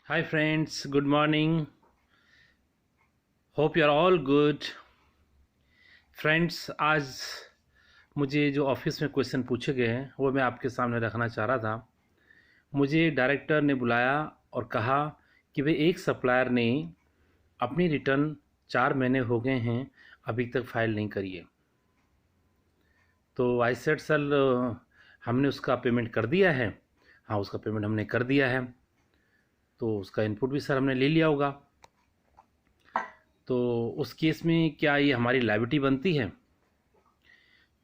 Hi friends, good morning. Hope you are all good. Friends, आज मुझे जो office में क्वेश्चन पूछे गए हैं वो मैं आपके सामने रखना चाह रहा था। मुझे डायरेक्टर ने बुलाया और कहा कि भाई एक सप्लायर ने अपनी रिटर्न 4 महीने हो गए हैं, अभी तक फाइल नहीं करी है। तो आई सेड सर, हमने उसका पेमेंट कर दिया है। हाँ, उसका पेमेंट हमने कर दिया है, तो उसका इनपुट भी सर हमने ले लिया होगा। तो उस केस में क्या ये हमारी लायबिलिटी बनती है?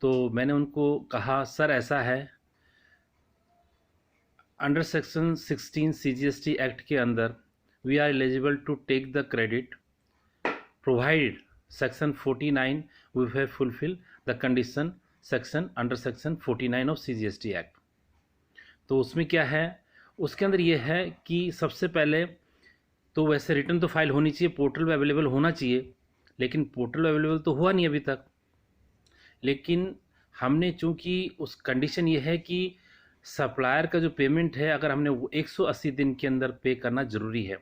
तो मैंने उनको कहा सर ऐसा है, अंडर सेक्शन 16 CGST एक्ट के अंदर we are eligible to take the credit provided section 49 we have fulfill the condition section under section 49 of CGST act. तो उसमें क्या है, उसके अंदर ये है कि सबसे पहले तो वैसे रिटर्न तो फाइल होनी चाहिए, पोर्टल पे अवेलेबल होना चाहिए, लेकिन पोर्टल अवेलेबल तो हुआ नहीं अभी तक। लेकिन हमने चूंकि उस कंडीशन ये है कि सप्लायर का जो पेमेंट है, अगर हमने वो 180 दिन के अंदर पे करना ज़रूरी है।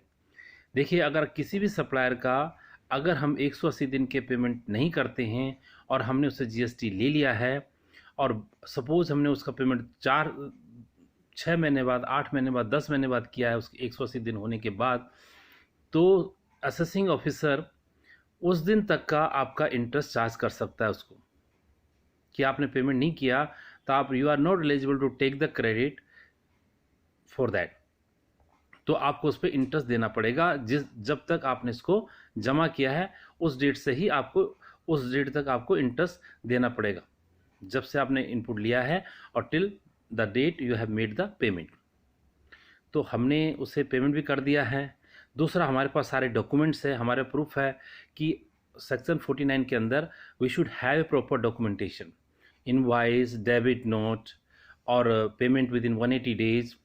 देखिए, अगर किसी भी सप्लायर का अगर हम 180 दिन के पेमेंट नहीं करते हैं और हमने उससे GST ले लिया है, और सपोज़ हमने उसका पेमेंट 6 महीने बाद, 8 महीने बाद, 10 महीने बाद किया है, उसके 180 दिन होने के बाद, तो असेसिंग ऑफिसर उस दिन तक का आपका इंटरेस्ट चार्ज कर सकता है उसको कि आपने पेमेंट नहीं किया, तो आप you are not eligible to take the credit for that. तो आपको उस पर इंटरेस्ट देना पड़ेगा। जब तक आपने इसको जमा किया है उस डेट से ही आपको, उस डेट तक आपको इंटरेस्ट देना पड़ेगा, जब से आपने इनपुट लिया है और till the date you have made the payment. तो हमने उसे पेमेंट भी कर दिया है। दूसरा, हमारे पास सारे डॉक्यूमेंट्स है, हमारे प्रूफ है कि सेक्शन 49 के अंदर we should have a proper documentation, invoice, debit note और पेमेंट विद इन 180 डेज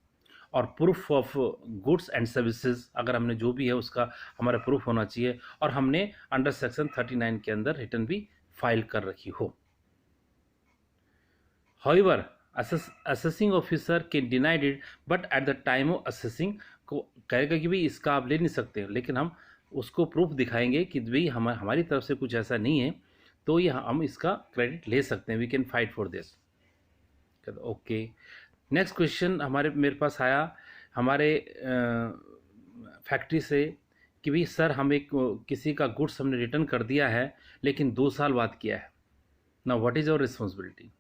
और proof of goods and services, अगर हमने जो भी है उसका हमारा प्रूफ होना चाहिए, और हमने अंडर सेक्शन 39 के अंदर रिटर्न भी फाइल कर रखी हो। However, assessing officer can deny it, but at the time of assessing को कहेगा कि भाई इसका आप ले नहीं सकते, लेकिन हम उसको प्रूफ दिखाएंगे कि भाई हमारी तरफ से कुछ ऐसा नहीं है, तो ये हम इसका क्रेडिट ले सकते हैं, we can fight for this. Okay, next question मेरे पास आया हमारे फैक्ट्री से कि भाई सर, हम किसी का गुड्स हमने रिटर्न कर दिया है लेकिन 2 साल बाद किया है, ना व्हाट इज़ आवर रिस्पॉन्सिबिलिटी।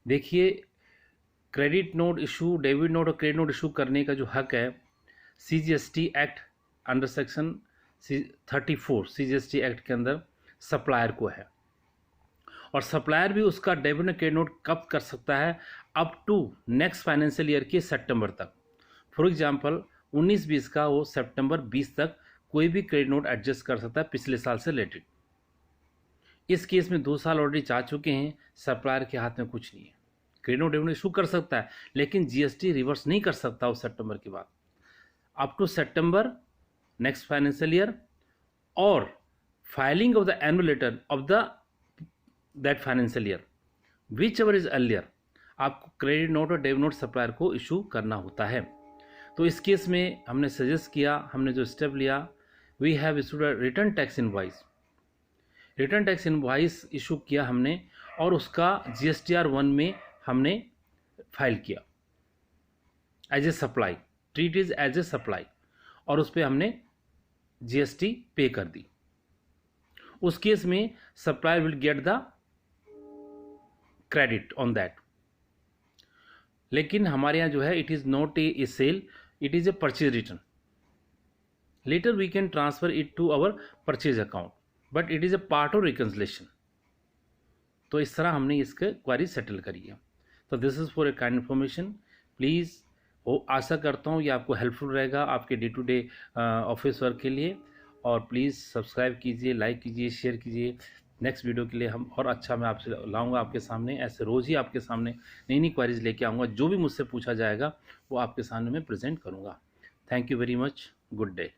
देखिए, credit note issue, debit note और क्रेडिट नोट इशू करने का जो हक है CGST act under section 34 CGST act के अंदर सप्लायर को है, और सप्लायर भी उसका डेबिट और क्रेडिट नोट कब कर सकता है, up to next financial year के सितंबर तक। फॉर एग्जांपल 19-20 का वो सितंबर 20 तक कोई भी क्रेडिट नोट एडजस्ट कर सकता है पिछले साल से रिलेटेड। इस केस में 2 साल ऑलरेडी जा चुके हैं, सप्लायर के हाथ में कुछ नहीं है। Credit note debit note issue कर सकता है, लेकिन GST रिवर्स नहीं कर सकता उस सितंबर के बाद, up to September next financial year, और filing of the annual return of the that financial year, whichever is earlier, आपको क्रेडिट नोट और डेबिट नोट सप्लायर को इशू करना होता है। तो इस केस में हमने सजेस्ट किया, हमने जो स्टेप लिया, we have issued a return tax invoice. Return tax invoice issue किया हमने, और उसका GSTR 1 में हमने फाइल किया as a supply, treat is as a supply, और उस पर हमने GST पे कर दी। उस केस में supplier will get the credit on that. लेकिन हमारे यहाँ जो है, it is not a sale, it is a purchase return. Later we can transfer it to our purchase account, but it is a part of reconciliation. तो इस तरह हमने इसके क्वारी सेटल करी है। तो this is for a kind information. Please, वो आशा करता हूँ ये आपको हेल्पफुल रहेगा आपके day to day office work के लिए, और प्लीज़ सब्सक्राइब कीजिए, लाइक कीजिए, शेयर कीजिए। नेक्स्ट वीडियो के लिए हम और अच्छा मैं आपसे लाऊंगा आपके सामने, ऐसे रोज़ ही आपके सामने नई नई क्वारीज लेके आऊँगा। जो भी मुझसे पूछा जाएगा वो आपके सामने मैं प्रेजेंट करूँगा। Thank you very much, good day.